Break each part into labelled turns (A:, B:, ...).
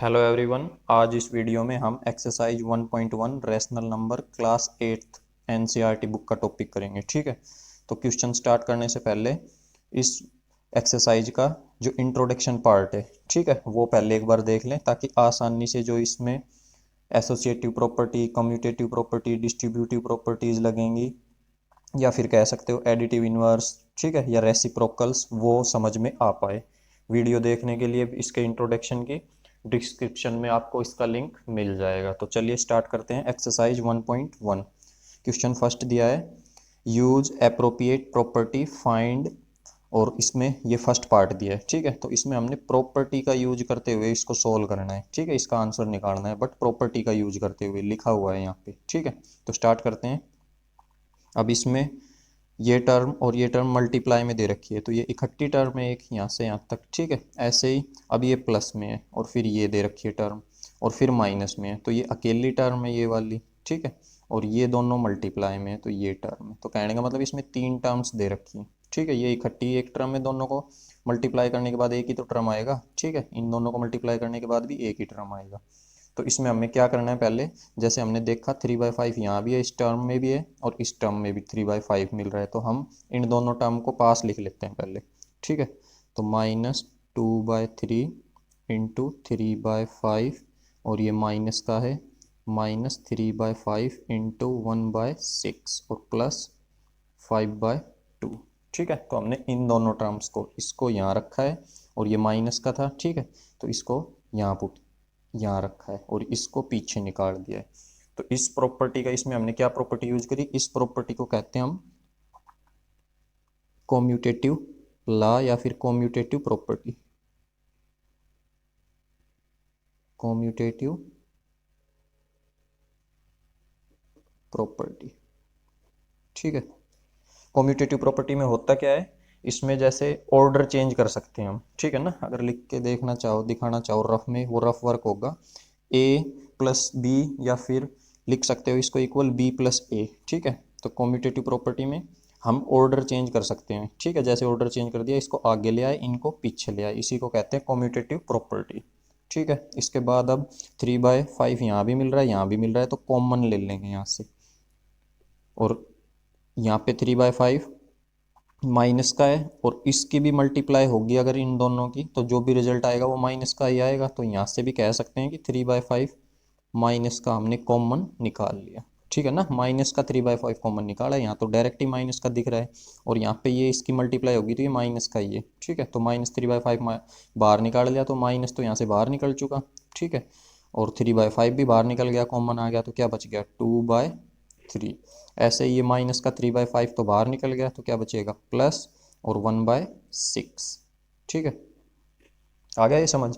A: Hello everyone. आज इस video में हम exercise 1.1 rational number class 8th NCERT book का टॉपिक करेंगे। ठीक है, तो क्वेश्चन स्टार्ट करने से पहले इस एक्सरसाइज का जो इंट्रोडक्शन पार्ट है, ठीक है, वो पहले एक बार देख लें ताकि आसानी से जो इसमें associative property, commutative property, distributive properties लगेंगी या फिर कह सकते हो एडिटिव इनवर्स, ठीक है, या रेसिप्रोकल्स, वो समझ में आ पाए। वीडियो देखने के लिए इसके इंट्रोडक्शन की डिस्क्रिप्शन में आपको इसका लिंक मिल जाएगा। तो चलिए स्टार्ट करते हैं। एक्सरसाइज 1.1 क्वेश्चन फर्स्ट दिया है, यूज एप्रोप्रिएट प्रॉपर्टी फाइंड, और इसमें ये फर्स्ट पार्ट दिया है। ठीक है, तो इसमें हमने प्रॉपर्टी का यूज करते हुए इसको सोल्व करना है। ठीक है, इसका आंसर निकालना है, बट प्रॉपर्टी का यूज करते हुए लिखा हुआ है यहाँ पे। ठीक है, तो स्टार्ट करते हैं। अब इसमें ये टर्म और ये टर्म मल्टीप्लाई में दे रखी है, तो ये इकट्ठी टर्म है एक यहाँ से यहाँ तक। ठीक है, ऐसे ही अब ये प्लस में है और फिर ये दे रखी है टर्म और फिर माइनस में है, तो ये अकेली टर्म है ये वाली। ठीक है, और ये दोनों मल्टीप्लाई में है तो ये टर्म है। तो कहने का मतलब इसमें तीन टर्म्स दे रखी है। ठीक है, ये इकट्ठी एक टर्म है, दोनों को मल्टीप्लाई करने के बाद एक ही तो टर्म आएगा। ठीक है, इन दोनों को मल्टीप्लाई करने के बाद भी एक ही टर्म आएगा। तो इसमें हमें क्या करना है, पहले जैसे हमने देखा 3/5 यहाँ भी है, इस टर्म में भी है और इस टर्म में भी 3/5 मिल रहा है, तो हम इन दोनों टर्म को पास लिख लेते हैं पहले। ठीक है, तो -2/3 इंटू 3/5, और ये माइनस का है -3/5 इंटू 1/6 और प्लस 5/2। ठीक है, तो हमने इन दोनों टर्म्स को, इसको यहाँ रखा है और ये माइनस का था। ठीक है, तो इसको यहाँ पुट यहाँ रखा है और इसको पीछे निकाल दिया है। तो इस प्रॉपर्टी का, इसमें हमने क्या प्रॉपर्टी यूज करी, इस प्रॉपर्टी को कहते हैं हम कॉम्यूटेटिव लॉ या फिर कॉम्यूटेटिव प्रॉपर्टी। Commutative property. ठीक है, कॉम्यूटेटिव प्रॉपर्टी में होता क्या है, इसमें जैसे ऑर्डर चेंज कर सकते हैं हम। ठीक है ना, अगर लिख के देखना चाहो, दिखाना चाहो रफ में, वो रफ वर्क होगा a प्लस बी, या फिर लिख सकते हो इसको इक्वल b प्लस ए। ठीक है, तो कॉम्यूटेटिव प्रॉपर्टी में हम ऑर्डर चेंज कर सकते हैं। ठीक है, जैसे ऑर्डर चेंज कर दिया, इसको आगे ले आए, इनको पीछे ले आए, इसी को कहते हैं कॉम्यूटेटिव प्रॉपर्टी। ठीक है, इसके बाद अब 3/5 यहाँ भी मिल रहा है, यहाँ भी मिल रहा है, तो कॉमन ले लेंगे यहाँ से, और यहाँ पे 3/5 माइनस का है और इसकी भी मल्टीप्लाई होगी अगर इन दोनों की, तो जो भी रिजल्ट आएगा वो माइनस का ही आएगा। तो यहाँ से भी कह सकते हैं कि 3/5 माइनस का हमने कॉमन निकाल लिया। ठीक है ना, माइनस का 3/5 कॉमन निकाला, यहाँ तो डायरेक्ट ही माइनस का दिख रहा है, और यहाँ पे ये इसकी मल्टीप्लाई होगी तो ये माइनस का ही है। ठीक है, तो -3/5 बाहर निकाल लिया, तो माइनस तो यहाँ से बाहर निकल चुका। ठीक है, और 3/5 भी बाहर निकल गया, कॉमन आ गया, तो क्या बच गया 2/3। ऐसे ये माइनस का 3/5 तो बाहर निकल गया, तो क्या बचेगा प्लस और 1/6। ठीक है, आ गया ये समझ।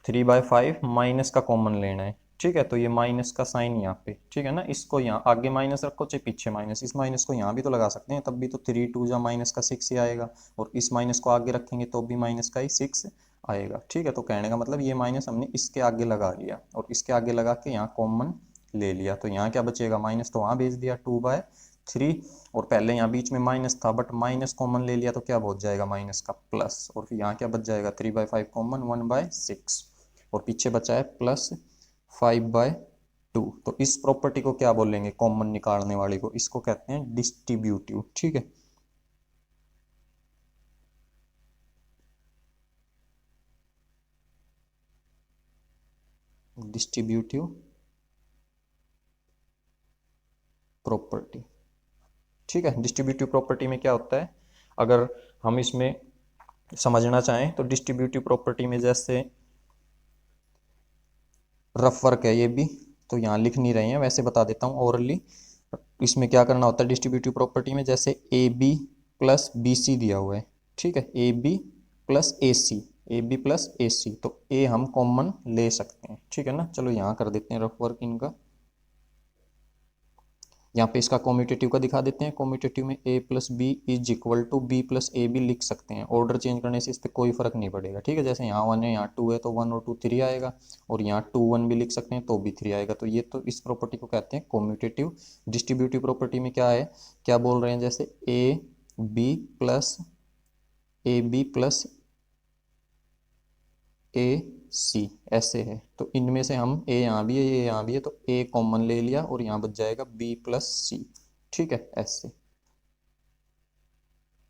A: 3/5 माइनस का कॉमन लेना है। ठीक है, तो ये माइनस का साइन यहाँ पे, ठीक है ना, इसको यहाँ आगे माइनस रखो चाहे पीछे माइनस, इस माइनस को यहाँ भी तो लगा सकते हैं, तब भी तो 3 2 माइनस का 6 ही आएगा, और इस माइनस को आगे रखेंगे तो भी माइनस का ही 6 आएगा। ठीक है, तो कहने का मतलब ये माइनस हमने इसके आगे लगा लिया और इसके आगे लगा के यहाँ कॉमन ले लिया, तो यहाँ क्या बचेगा, माइनस तो वहाँ भेज दिया 2/3, और पहले यहाँ बीच में माइनस था बट माइनस कॉमन ले लिया, तो क्या बच जाएगा माइनस का प्लस, और फिर यहाँ क्या बच जाएगा 3/5 कॉमन 1/6, और पीछे बचा है प्लस 5/2। तो इस प्रॉपर्टी को क्या बोलेंगे, कॉमन निकालने वाले को, इसको कहते हैं डिस्ट्रीब्यूटिव। ठीक है, डिस्ट्रीब्यूटिव प्रॉपर्टी। ठीक है, डिस्ट्रीब्यूटिव प्रॉपर्टी में क्या होता है, अगर हम इसमें समझना चाहें तो डिस्ट्रीब्यूटिव प्रॉपर्टी में जैसे रफ वर्क है ये भी, तो यहाँ लिख नहीं रहे हैं, वैसे बता देता हूँ ओरली। इसमें क्या करना होता है डिस्ट्रीब्यूटिव प्रॉपर्टी में, जैसे A B plus B C दिया हुआ है। ठीक है, A B plus A C, A B plus A C, तो ए हम कॉमन ले सकते हैं। ठीक है ना, चलो यहाँ कर देते हैं रफ वर्क इनका। यहाँ पे इसका कॉम्यूटेटिव का दिखा देते हैं। कॉम्यूटेटिव में a plus B is equal to B plus A भी लिख सकते हैं, ऑर्डर चेंज करने से इस पर कोई फर्क नहीं पड़ेगा। ठीक है, जैसे यहाँ 1 है, यहाँ 2 है, तो 1 और 2 3 आएगा, और यहाँ 2 1 भी लिख सकते हैं तो भी 3 आएगा। तो ये, तो इस प्रॉपर्टी को कहते हैं कॉम्यूटेटिव। डिस्ट्रीब्यूटिव प्रॉपर्टी में क्या है, क्या बोल रहे हैं, जैसे ए बी प्लस ए सी ऐसे है। तो इनमें से हम ए यहाँ भी है, ये यहाँ भी है, तो ए कॉमन ले लिया और यहाँ बच जाएगा बी प्लस सी। ठीक है, ऐसे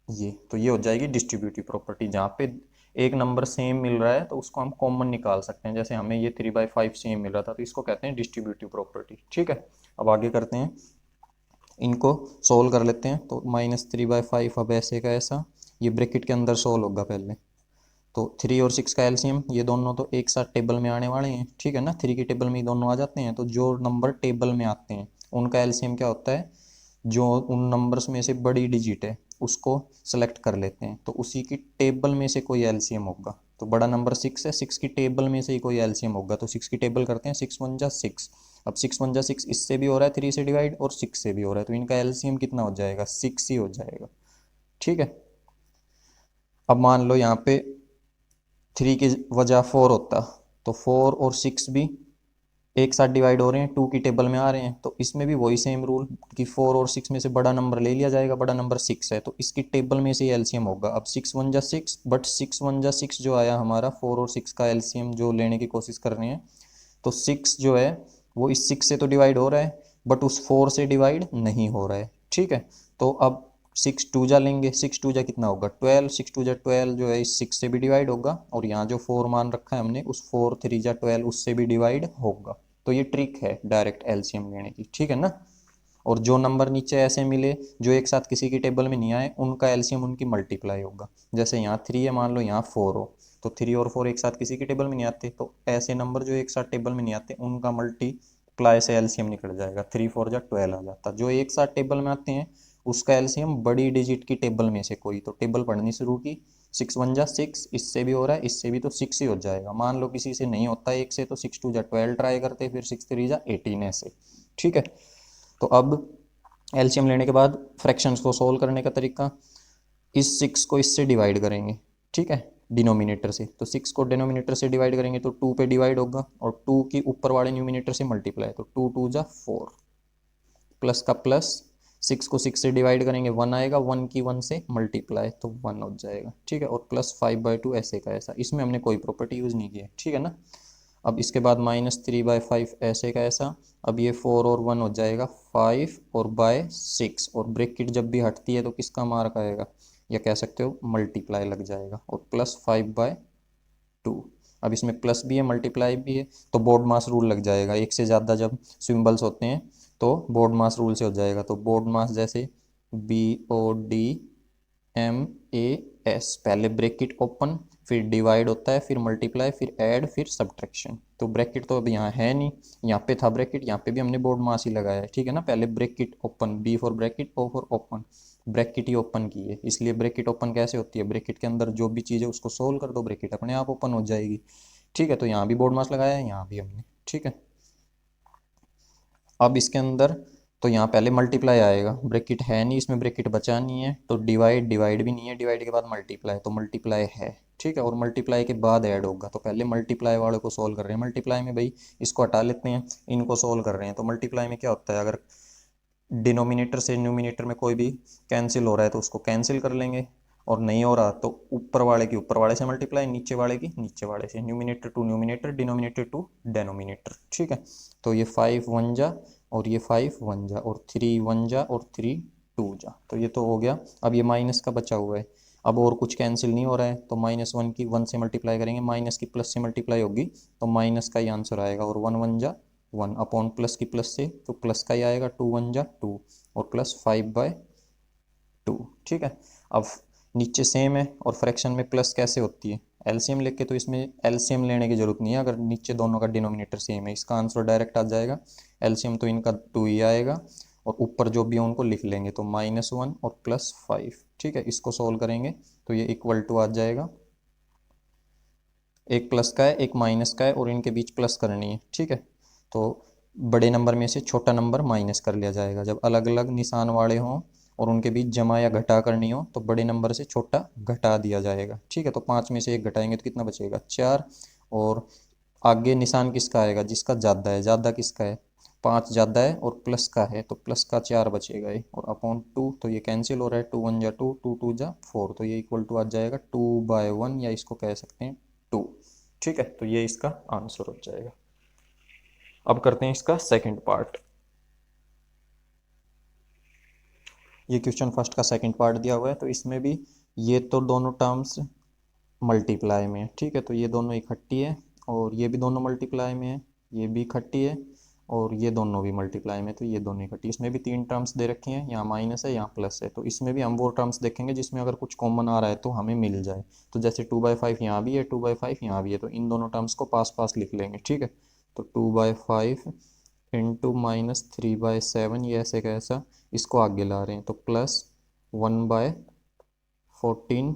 A: ये तो ये हो जाएगी डिस्ट्रीब्यूटिव प्रॉपर्टी। जहाँ पे एक नंबर सेम मिल रहा है तो उसको हम कॉमन निकाल सकते हैं। जैसे हमें ये 3/5 सेम मिल रहा था तो इसको कहते हैं डिस्ट्रीब्यूटिव प्रॉपर्टी। ठीक है, अब आगे करते हैं, इनको सोल्व कर लेते हैं। तो -3/5 अब ऐसे का ऐसा, ये ब्रैकेट के अंदर सोल्व होगा पहले। तो 3 और 6 का एलसीएम, ये दोनों तो एक साथ टेबल में आने वाले हैं। ठीक है ना, 3 की टेबल में ये दोनों आ जाते हैं। तो जो नंबर टेबल में आते हैं उनका एलसीएम क्या होता है, जो उन नंबर्स में से बड़ी डिजिट है उसको सेलेक्ट कर लेते हैं, तो उसी की टेबल में से कोई एलसीएम होगा। तो बड़ा नंबर 6 है, 6 की टेबल में से ही कोई एलसीएम होगा। तो 6 की टेबल करते हैं, 6 1 जा 6। अब 6 1 जा 6, इससे भी हो रहा है 3 से डिवाइड और 6 से भी हो रहा है, तो इनका एलसीएम कितना हो जाएगा, 6 ही हो जाएगा। ठीक है, अब मान लो यहाँ पे 3 की वजह 4 होता, तो 4 और 6 भी एक साथ डिवाइड हो रहे हैं, 2 की टेबल में आ रहे हैं। तो इसमें भी वही सेम रूल कि 4 और 6 में से बड़ा नंबर ले लिया जाएगा, बड़ा नंबर 6 है तो इसकी टेबल में से एलसीएम होगा। अब 6 1 जा 6, बट 6 1 जा 6 जो आया हमारा, 4 और 6 का एलसीएम जो लेने की कोशिश कर रहे हैं, तो 6 जो है वो इस 6 से तो डिवाइड हो रहा है बट उस 4 से डिवाइड नहीं हो रहा है। ठीक है, तो अब 6 2 जा लेंगे, 6 2 जा कितना होगा 12, 6 2 जा 12 जो है इस 6 से भी डिवाइड होगा, और यहाँ जो 4 मान रखा है हमने उस 4 3 जा 12 उससे भी डिवाइड होगा। तो ये ट्रिक है डायरेक्ट एलसीएम लेने की। ठीक है ना, और जो नंबर नीचे ऐसे मिले जो एक साथ किसी की टेबल में नहीं आए, उनका एलसीएम उनकी मल्टीप्लाई होगा। जैसे यहाँ 3 है, मान लो यहाँ 4 हो, तो 3 और 4 एक साथ किसी की टेबल में नहीं आते, तो ऐसे नंबर जो एक साथ टेबल में नहीं आते उनका मल्टीप्लाई से एलसीएम निकल जाएगा, 3 4 जा 12 आ जाता। जो एक साथ टेबल में आते हैं उसका एलसीएम बड़ी डिजिट की टेबल में से कोई, तो टेबल पढ़नी शुरू की, 6 1 जा 6, इससे भी हो रहा है इससे भी, तो 6 ही हो जाएगा। मान लो किसी से नहीं होता एक से, तो 6 2 जा 12 ट्राई करते, फिर 6 3 जा 18 ऐसे। ठीक है, तो अब एलसीएम लेने के बाद फ्रैक्शंस को सोल्व करने का तरीका, इस 6 को इससे डिवाइड करेंगे। ठीक है, डिनोमिनेटर से, तो 6 को डिनोमिनेटर से डिवाइड करेंगे तो 2 पे डिवाइड होगा, और 2 की ऊपर वाले न्यूमिनेटर से मल्टीप्लाई, तो 2 2 जा 4, प्लस का प्लस, 6 को 6 से डिवाइड करेंगे 1 आएगा, 1 की 1 से मल्टीप्लाई तो 1 हो जाएगा। ठीक है, और प्लस 5/2 ऐसे का ऐसा, इसमें हमने कोई प्रॉपर्टी यूज़ नहीं की है। ठीक है ना, अब इसके बाद -3/5 ऐसे का ऐसा। अब ये 4 और 1 हो जाएगा 5 और बाय 6, और ब्रैकेट जब भी हटती है तो किसका मार्क आएगा, या कह सकते हो मल्टीप्लाई लग जाएगा, और प्लस 5/2। अब इसमें प्लस भी है मल्टीप्लाई भी है, तो बोर्ड मास रूल लग जाएगा। एक से ज़्यादा जब सिंबल्स होते हैं तो बोर्ड मास रूल से हो जाएगा। तो बोर्ड मास जैसे BODMAS, पहले ब्रैकेट ओपन, फिर डिवाइड होता है, फिर मल्टीप्लाई, फिर ऐड, फिर सब्ट्रैक्शन। तो ब्रैकेट तो अब यहाँ है नहीं, यहाँ पे था ब्रैकेट, यहाँ पे भी हमने बोर्ड मास ही लगाया है। ठीक है ना, पहले bracket open, B for bracket, O for open, bracket he open की है, इसलिए ब्रैकेट ओपन कैसे होती है, ब्रैकेट के अंदर जो भी चीज़ है उसको सोल्व कर दो, ब्रैकेट अपने आप ओपन हो जाएगी। ठीक है, तो यहाँ भी बोर्ड मास लगाया है, यहाँ भी हमने। ठीक है, अब इसके अंदर तो यहाँ पहले मल्टीप्लाई आएगा, ब्रैकेट है नहीं इसमें, ब्रैकेट बचा नहीं है, तो डिवाइड, डिवाइड भी नहीं है, डिवाइड के बाद मल्टीप्लाई, तो मल्टीप्लाई है। ठीक है, और मल्टीप्लाई के बाद ऐड होगा, तो पहले मल्टीप्लाई वाले को सोल्व कर रहे हैं। मल्टीप्लाई में भाई इसको हटा लेते हैं, इनको सोल्व कर रहे हैं। तो मल्टीप्लाई में क्या होता है, अगर डिनोमिनेटर से न्यूमिनेटर में कोई भी कैंसिल हो रहा है तो उसको कैंसिल कर लेंगे, और नहीं हो रहा तो ऊपर वाले की ऊपर वाले से मल्टीप्लाई, नीचे वाले की नीचे वाले से, numerator to numerator, denominator to denominator. ठीक है, तो ये 5 1 जा, और ये 5 1 जा, और 3 1 जा, और 3 2 जा, तो ये तो हो गया। अब ये माइनस का बचा हुआ है, अब और कुछ कैंसिल नहीं हो रहा है, तो -1 की 1 से मल्टीप्लाई करेंगे, माइनस की प्लस से मल्टीप्लाई होगी तो माइनस का ही आंसर आएगा, और 1 1 जा 1 अपॉन प्लस की प्लस से, तो प्लस का ही आएगा, 2 1 जा 2, और प्लस 5/2। ठीक है, अब नीचे सेम है, और फ्रैक्शन में प्लस कैसे होती है, एलसीएम लेके, तो इसमें एलसीएम लेने की जरूरत नहीं है, अगर नीचे दोनों का डिनोमिनेटर सेम है इसका आंसर डायरेक्ट आ जाएगा। एलसीएम तो इनका 2 ही आएगा, और ऊपर जो भी है उनको लिख लेंगे, तो -1 और +5। ठीक है, इसको सोल्व करेंगे तो ये इक्वल टू आ जाएगा, एक प्लस का है एक माइनस का है, और इनके बीच प्लस करनी है। ठीक है, तो बड़े नंबर में से छोटा नंबर माइनस कर लिया जाएगा, जब अलग अलग निशान वाले हों और उनके बीच जमा या घटा करनी हो तो बड़े नंबर से छोटा घटा दिया जाएगा। ठीक है, तो 5 में से 1 घटाएंगे तो कितना बचेगा 4, और आगे निशान किसका आएगा, जिसका ज़्यादा है, ज़्यादा किसका है 5 ज़्यादा है और प्लस का है, तो प्लस का 4 बचेगा ये, और अपॉन 2, तो ये कैंसिल हो रहा है, 2 1 जा 2, 2 2 जा 4, तो ये इक्वल टू आ जाएगा 2/1, या इसको कह सकते हैं 2। ठीक है, तो ये इसका आंसर हो जाएगा। अब करते हैं इसका सेकंड पार्ट। ये क्वेश्चन फर्स्ट का सेकंड पार्ट दिया हुआ है, तो इसमें भी ये तो दोनों टर्म्स मल्टीप्लाई में है, ठीक है, तो ये दोनों इकट्ठी है और ये भी दोनों मल्टीप्लाई में है, ये भी इकट्ठी है और ये दोनों भी मल्टीप्लाई में, तो ये दोनों इकट्ठी। इसमें भी तीन टर्म्स दे रखी हैं, यहाँ माइनस है यहाँ प्लस है, तो इसमें भी हम वो टर्म्स देखेंगे जिसमें अगर कुछ कॉमन आ रहा है तो हमें मिल जाए। तो जैसे 2/5 यहाँ भी है, 2/5 यहाँ भी है, तो इन दोनों टर्म्स को पास पास लिख लेंगे, ठीक है। तो 2/5 इंटू -3/7, ये ऐसे कैसा, इसको आगे ला रहे हैं, तो प्लस 1/14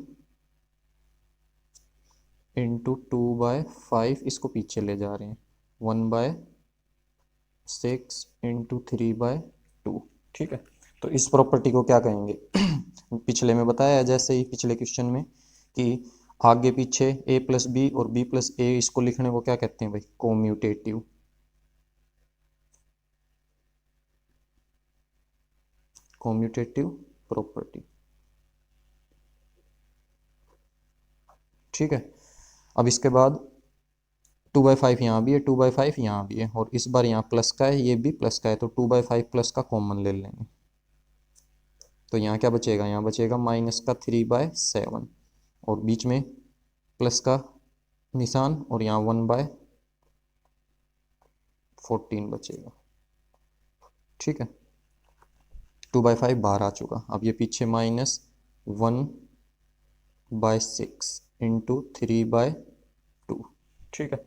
A: इंटू 2/5, इसको पीछे ले जा रहे हैं, 1/6 इंटू 3/2, ठीक है। तो इस प्रॉपर्टी को क्या कहेंगे पिछले में बताया जैसे ही पिछले क्वेश्चन में कि आगे पीछे a प्लस बी और b प्लस ए, इसको लिखने को क्या कहते हैं भाई, कोम्यूटेटिव। कोम्यूटेटिव प्रॉपर्टी, ठीक है। अब इसके बाद 2/5 यहाँ भी है, 2/5 यहाँ भी है, और इस बार यहाँ प्लस का है, ये भी प्लस का है, तो 2/5 प्लस का कॉमन ले लेंगे, तो यहाँ क्या बचेगा, यहाँ बचेगा माइनस का 3/7 और बीच में प्लस का निशान और यहाँ 1/14 बचेगा, ठीक है। 2/5 बाहर आ चुका, अब ये पीछे -1/6 इंटू 3/2, ठीक है।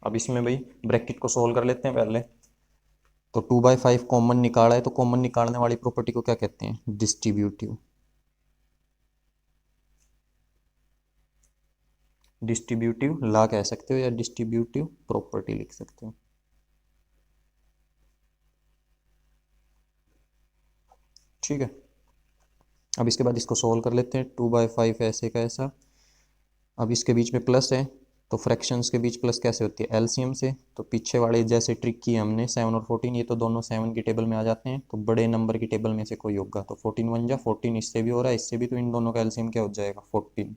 A: अब इसमें भाई ब्रैकेट को सोल्व कर लेते हैं पहले। तो 2/5 कॉमन निकाला है, तो कॉमन निकालने वाली प्रॉपर्टी को क्या कहते हैं, डिस्ट्रीब्यूटिव। डिस्ट्रीब्यूटिव लॉ कह सकते हो या डिस्ट्रीब्यूटिव प्रॉपर्टी लिख सकते हो, ठीक है। अब इसके बाद इसको सोल्व कर लेते हैं। 2/5 ऐसे का ऐसा, अब इसके बीच में प्लस है, तो फ्रैक्शंस के बीच प्लस कैसे होती है, एलसीएम से। तो पीछे वाले जैसे ट्रिक की हमने 7 और 14, ये तो दोनों 7 की टेबल में आ जाते हैं, तो बड़े नंबर की टेबल में से कोई होगा, तो 14 1 जा 14, इससे भी हो रहा है इससे भी, तो इन दोनों का एलसीएम क्या हो जाएगा, 14,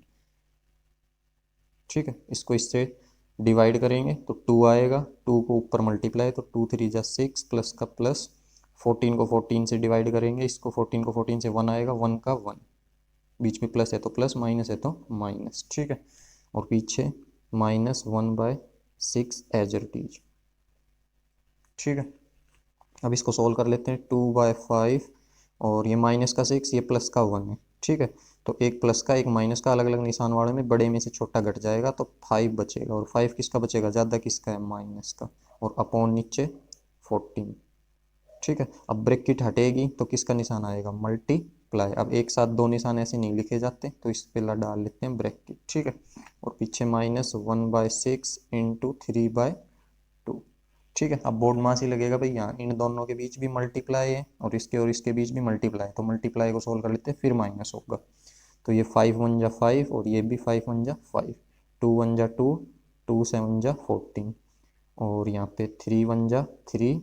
A: ठीक है। इसको इससे डिवाइड करेंगे तो 2 आएगा, 2 को ऊपर मल्टीप्लाई, तो 2 3 जा 6 प्लस का प्लस, 14 को 14 से डिवाइड करेंगे, इसको 14 को 14 से 1 आएगा, 1 का 1, बीच में प्लस है तो प्लस, माइनस है तो माइनस, ठीक है। और पीछे -1/6 एज इट इज, ठीक है। अब इसको सोल्व कर लेते हैं। 2/5 और ये माइनस का 6, ये प्लस का 1 है, ठीक है। तो एक प्लस का एक माइनस का अलग अलग निशान वाले में बड़े में से छोटा घट जाएगा, तो 5 बचेगा, और 5 किसका बचेगा, ज़्यादा किसका है, माइनस का, और अपॉन नीचे 14, ठीक है। अब ब्रैकेट हटेगी तो किसका निशान आएगा, मल्टीप्लाई। अब एक साथ दो निशान ऐसे नहीं लिखे जाते, तो इस पे डाल लेते हैं ब्रैकेट, ठीक है। और पीछे -1/6 इंटू 3/2, ठीक है। अब बोर्ड मास ही लगेगा भाई, यहाँ इन दोनों के बीच भी मल्टीप्लाई है और इसके बीच भी मल्टीप्लाई है, तो मल्टीप्लाई को सोल्व कर लेते हैं, फिर माइनस होगा। तो ये 5 1 जा 5 और ये भी 5 1 जा 5, 2 1 जा 2, 2 7 जा 14, और यहाँ पे 3 1 जा 3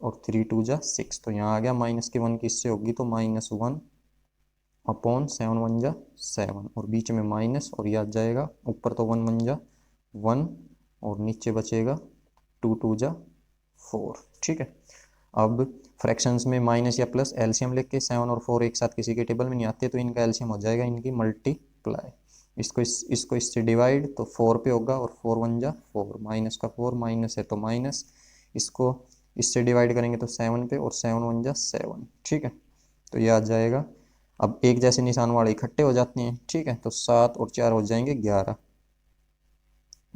A: और 3 2 जा 6, तो यहाँ आ गया माइनस के 1 किससे होगी, तो -1 अपॉन 7 1 जा 7, और बीच में माइनस, और ये आ जाएगा ऊपर, तो 1 1 जा 1 और नीचे बचेगा 2 2 जा 4, ठीक है। अब फ्रैक्शंस में माइनस या प्लस एलसीएम लेके 7 और 4 एक साथ किसी के टेबल में नहीं आते, तो इनका एलसीएम हो जाएगा इनकी मल्टीप्लाई। इसको इससे डिवाइड, तो 4 पे होगा, और 4 1 जा 4, माइनस का 4, माइनस है तो माइनस, इसको इससे डिवाइड करेंगे तो 7 पे, और 7 1 जा 7, ठीक है। तो ये आ जाएगा, अब एक जैसे निशान वाले इकट्ठे हो जाते हैं, ठीक है, तो 7 और 4 हो जाएंगे 11,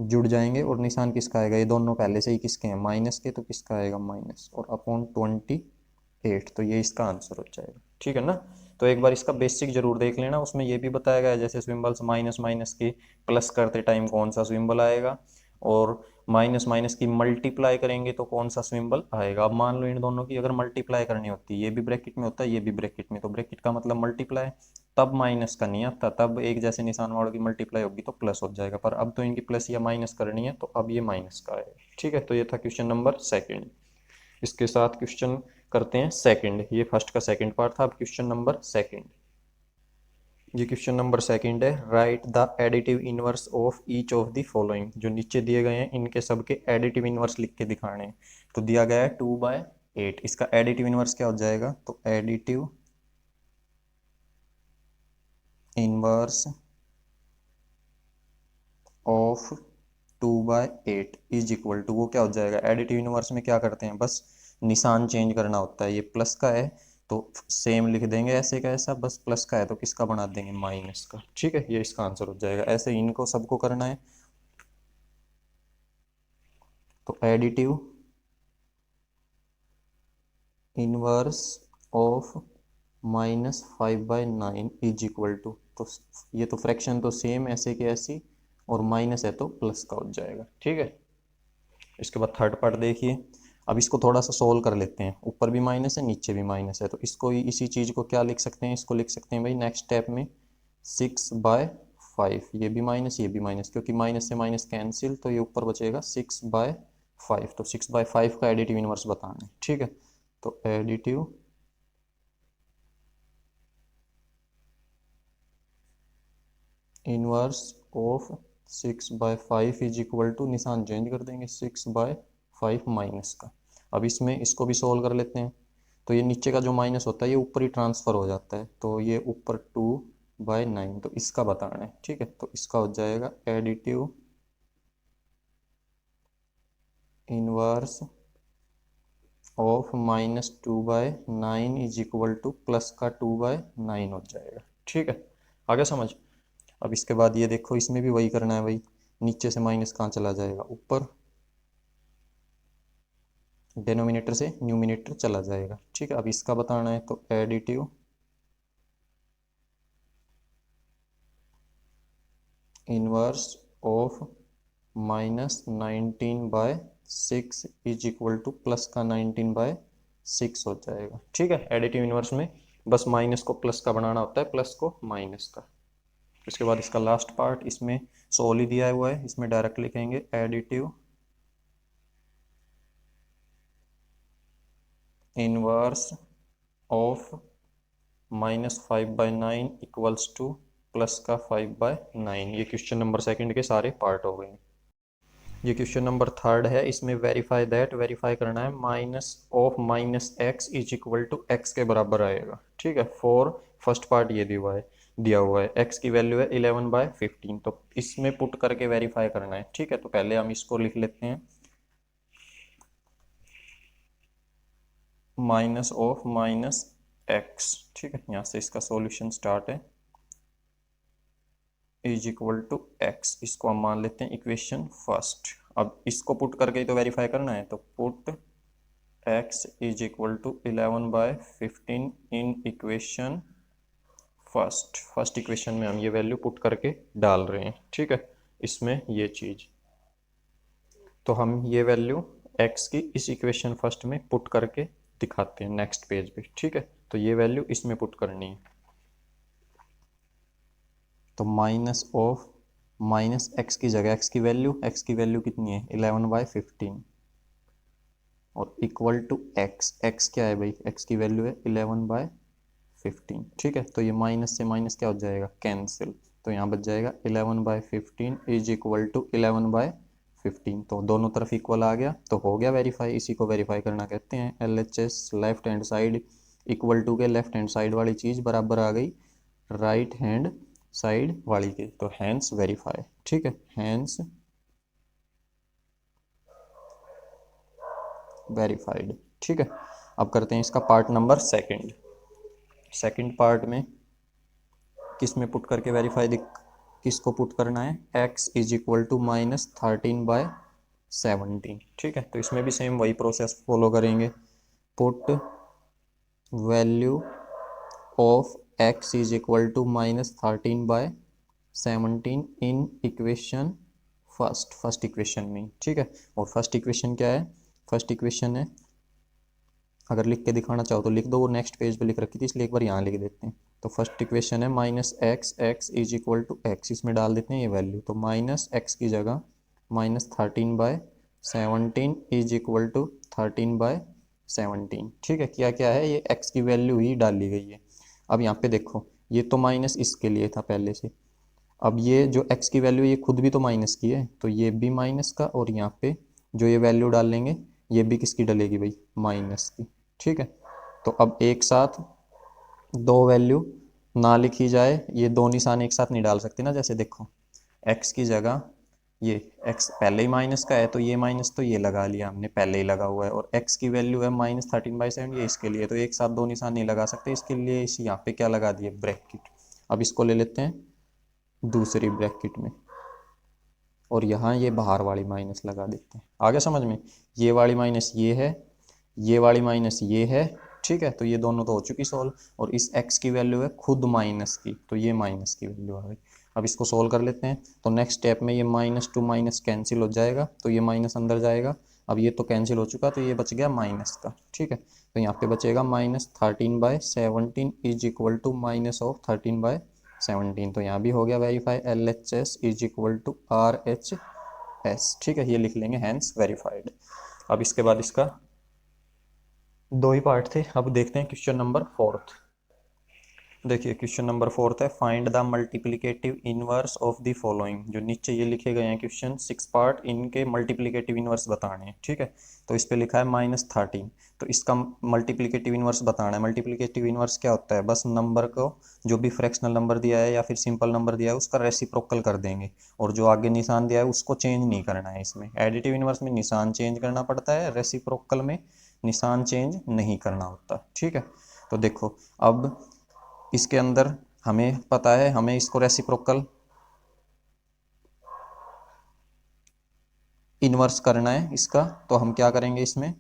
A: जुड़ जाएंगे, और निशान किसका आएगा, ये दोनों पहले से ही किसके हैं, माइनस के, तो किसका आएगा, माइनस, और अपॉन 28, तो ये इसका आंसर हो जाएगा, ठीक है ना। तो एक बार इसका बेसिक जरूर देख लेना, उसमें ये भी बताया गया है जैसे सिंबल्स माइनस माइनस की प्लस करते टाइम कौन सा सिंबल आएगा, और माइनस माइनस की मल्टीप्लाई करेंगे तो कौन सा सिंबल आएगा। अब मान लो इन दोनों की अगर मल्टीप्लाई करनी होती है, ये भी ब्रैकेट में होता है ये भी ब्रैकेट में, तो ब्रैकेट का मतलब मल्टीप्लाई, तब माइनस का नहीं आता, तब एक जैसे निशान वालों की मल्टीप्लाई होगी तो प्लस हो जाएगा, पर अब तो इनकी प्लस या माइनस करनी है, तो अब ये माइनस का आएगा, ठीक है। तो ये था क्वेश्चन नंबर सेकंड। इसके साथ क्वेश्चन करते हैं सेकंड, ये फर्स्ट का सेकंड पार्ट था, अब क्वेश्चन नंबर सेकंड। ये क्वेश्चन नंबर सेकंड है, right the additive inverse of each of the following. जो नीचे दिए गए हैं इनके सबके एडिटिव इनवर्स लिख के दिखाने हैं। तो दिया गया है 2/8, इसका एडिटिव इनवर्स क्या हो जाएगा, तो additive inverse of 2/8 is equal to, वो क्या हो जाएगा, एडिटिव इनवर्स में क्या करते हैं, बस निशान चेंज करना होता है। ये प्लस का है तो सेम लिख देंगे ऐसे का ऐसा, बस प्लस का है तो किसका बना देंगे, माइनस का। ठीक है, ये इसका आंसर हो जाएगा। ऐसे इनको सबको करना है। तो additive inverse of -5/9 is equal to, तो ये तो फ्रैक्शन तो सेम ऐसे के ऐसी, और माइनस है तो प्लस का हो जाएगा। ठीक है, इसके बाद थर्ड पार्ट देखिए। अब इसको थोड़ा सा सोल्व कर लेते हैं। ऊपर भी माइनस है नीचे भी माइनस है, तो इसको इसी चीज़ को क्या लिख सकते हैं, इसको लिख सकते हैं भाई नेक्स्ट स्टेप में 6/5। ये भी माइनस ये भी माइनस, क्योंकि माइनस से माइनस कैंसिल, तो ये ऊपर बचेगा 6/5। तो 6/5 का एडिटिव इनवर्स बताना है। ठीक है, तो additive inverse of 6/5 is equal to, निशान चेंज कर देंगे, 6/5 माइनस का। अब इसमें इसको भी सोल्व कर लेते हैं। तो ये नीचे का जो माइनस होता है ये ऊपर ही ट्रांसफर हो जाता है, तो ये ऊपर 2/9, तो इसका बताना है। ठीक है, तो इसका हो जाएगा additive inverse of -2/9 is equal two plus का 2/9 हो जाएगा। ठीक है, आगे समझ। अब इसके बाद ये देखो, इसमें भी वही करना है भाई। नीचे से माइनस कहाँ चला जाएगा, ऊपर, डेनोमिनेटर से न्यूमिनेटर चला जाएगा। ठीक है, अब इसका बताना है। तो additive inverse of -19/6 is equal two plus का 19/6 हो जाएगा। ठीक है, एडिटिव इनवर्स में बस माइनस को प्लस का बनाना होता है, प्लस को माइनस का। इसके बाद इसका लास्ट पार्ट, इसमें सोल ही दिया हुआ है, इसमें डायरेक्ट लिखेंगे additive inverse of -5/9 equals two plus का 5/9। ये क्वेश्चन नंबर सेकंड के सारे पार्ट हो गए। ये क्वेश्चन नंबर थर्ड है, इसमें वेरीफाई दैट, वेरीफाई करना है -(-x) is equal to x के बराबर आएगा। ठीक है, फॉर फर्स्ट पार्ट ये दिया हुआ है x की वैल्यू है 11/15, तो इसमें पुट करके वेरीफाई करना है। ठीक है, तो पहले हम इसको लिख लेते हैं, -(-x). ठीक है, यहाँ से इसका सॉल्यूशन स्टार्ट है, इज इक्वल टू x। इसको हम मान लेते हैं इक्वेशन फर्स्ट। अब इसको पुट करके ही तो वेरीफाई करना है, तो put x is equal to 11/15 in equation first equation में हम ये वैल्यू पुट करके डाल रहे हैं। ठीक है, इसमें ये चीज़, तो हम ये वैल्यू x की इस इक्वेशन फर्स्ट में पुट करके दिखाते हैं नेक्स्ट पेज पे। ठीक है, तो ये वैल्यू इसमें पुट करनी है। तो -(-x) की जगह x की वैल्यू कितनी है, 11/15, और इक्वल टू x क्या है भाई, x की वैल्यू है 11/15। ठीक है, तो ये माइनस से माइनस क्या हो जाएगा, कैंसिल, तो यहाँ बच जाएगा 11/15 इज इक्वल टू 11/15। तो दोनों तरफ इक्वल आ गया, तो हो गया वेरीफाई। इसी को वेरीफाई करना कहते हैं। LHS left hand side equal to के लेफ्ट हैंड साइड वाली चीज़ बराबर आ गई राइट हैंड साइड वाली के, तो हैंस वेरीफाई। ठीक है, हैंस वेरीफाइड। ठीक है, अब करते हैं इसका पार्ट नंबर सेकंड पार्ट में किस में पुट करके वेरीफाई किसको पुट करना है, x इज इक्वल टू -13/17। ठीक है, तो इसमें भी सेम वही प्रोसेस फॉलो करेंगे। Put value of x is equal to -13/17 in equation first equation में। ठीक है, और फर्स्ट इक्वेशन क्या है, फर्स्ट इक्वेशन है, अगर लिख के दिखाना चाहो तो लिख दो, वो नेक्स्ट पेज पे लिख रखी थी इसलिए एक बार यहाँ लिख देते हैं। तो फर्स्ट इक्वेशन है -(x) is equal to x, इसमें डाल देते हैं ये वैल्यू, तो -(x) की जगह -13/17 इज इक्वल टू 13/17। ठीक है, क्या क्या है, ये x की वैल्यू ही डाली गई है। अब यहाँ पे देखो, ये तो माइनस इसके लिए था पहले से। अब ये जो x की वैल्यू ये खुद भी तो माइनस की है, तो ये भी माइनस का, और यहाँ पे जो ये वैल्यू डालेंगे ये भी किसकी डलेगी भाई, माइनस की। ठीक है, तो अब एक साथ दो वैल्यू ना लिखी जाए, ये दो निशान एक साथ नहीं डाल सकते ना। जैसे देखो x की जगह ये x पहले ही माइनस का है, तो ये माइनस तो ये लगा लिया हमने, पहले ही लगा हुआ है, और x की वैल्यू है -13/7, ये इसके लिए, तो एक साथ दो निशान नहीं लगा सकते, इसके लिए इस यहाँ पे क्या लगा दिए, ब्रैकेट। अब इसको ले लेते हैं दूसरी ब्रैकेट में, और यहाँ ये बाहर वाली माइनस लगा देते हैं। आगे समझ में, ये वाली माइनस ये है, ये वाली माइनस ये है। ठीक है, तो ये दोनों तो हो चुकी सॉल्व, और इस x की वैल्यू है खुद माइनस की, तो ये माइनस की वैल्यू आ गई। अब इसको सोल्व कर लेते हैं, तो नेक्स्ट स्टेप में ये माइनस टू माइनस कैंसिल हो जाएगा, तो ये माइनस अंदर जाएगा। अब ये तो कैंसिल हो चुका, तो ये बच गया माइनस का। ठीक है, तो यहाँ पे बचेगा -13/17 इज इक्वल टू -13/17, तो यहाँ भी हो गया verify, LHS is equal to RHS। ठीक है, ये लिख लेंगे हैंस वेरीफाइड। अब इसके बाद इसका दो ही पार्ट थे, अब देखते हैं क्वेश्चन नंबर 4। देखिए क्वेश्चन नंबर 4 है, find the multiplicative inverse of the following. जो नीचे ये लिखे गए हैं क्वेश्चन 6 पार्ट, इनके मल्टीप्लिकेटिव इनवर्स बताने हैं। ठीक है, तो इस पे लिखा है -13, तो इसका मल्टीप्लिकेटिव इनवर्स बताना है। मल्टीप्लिकेटिव इनवर्स क्या होता है, बस नंबर को, जो भी फ्रैक्शनल नंबर दिया है या फिर सिंपल नंबर दिया है उसका रेसिप्रोकल कर देंगे, और जो आगे निशान दिया है उसको चेंज नहीं करना है। इसमें एडिटिव इनवर्स में निशान चेंज करना पड़ता है, रेसिप्रोकल में निशान चेंज नहीं करना होता। ठीक है, तो देखो अब इसके अंदर हमें पता है, हमें इसको रेसिप्रोकल इनवर्स करना है इसका, तो हम क्या करेंगे, इसमें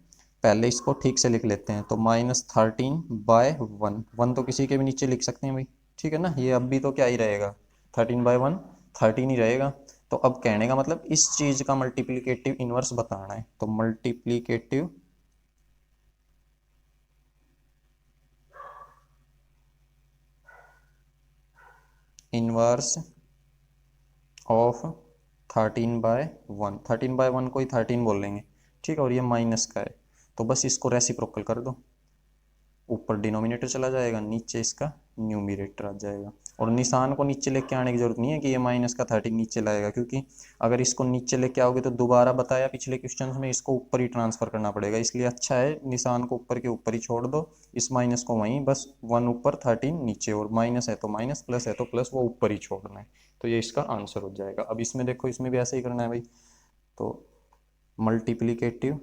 A: पहले इसको ठीक से लिख लेते हैं। तो -13/1, 1 तो किसी के भी नीचे लिख सकते हैं भाई। ठीक है ना, ये अब भी तो क्या ही रहेगा, 13/1 13 ही रहेगा। तो अब कहने का मतलब इस चीज का मल्टीप्लिकेटिव इनवर्स बताना है, तो मल्टीप्लिकेटिव इनवर्स ऑफ 13/1, 13/1 को ही 13 बोल लेंगे। ठीक है, और ये माइनस का है, तो बस इसको रेसिप्रोकल कर दो, ऊपर डिनोमिनेटर चला जाएगा, नीचे इसका न्यूमिनेटर आ जाएगा। और निशान को नीचे लेके आने की जरूरत नहीं है कि ये माइनस का 13 नीचे लाएगा, क्योंकि अगर इसको नीचे लेके आओगे तो दोबारा बताया पिछले क्वेश्चन में इसको ऊपर ही ट्रांसफर करना पड़ेगा, इसलिए अच्छा है निशान को ऊपर के ऊपर ही छोड़ दो, इस माइनस को वहीं, बस 1 ऊपर 13 नीचे, और माइनस है तो माइनस, प्लस है तो प्लस, वो ऊपर ही छोड़ना है। तो ये इसका आंसर हो जाएगा। अब इसमें देखो, इसमें भी ऐसे ही करना है भाई, तो मल्टीप्लीकेटिव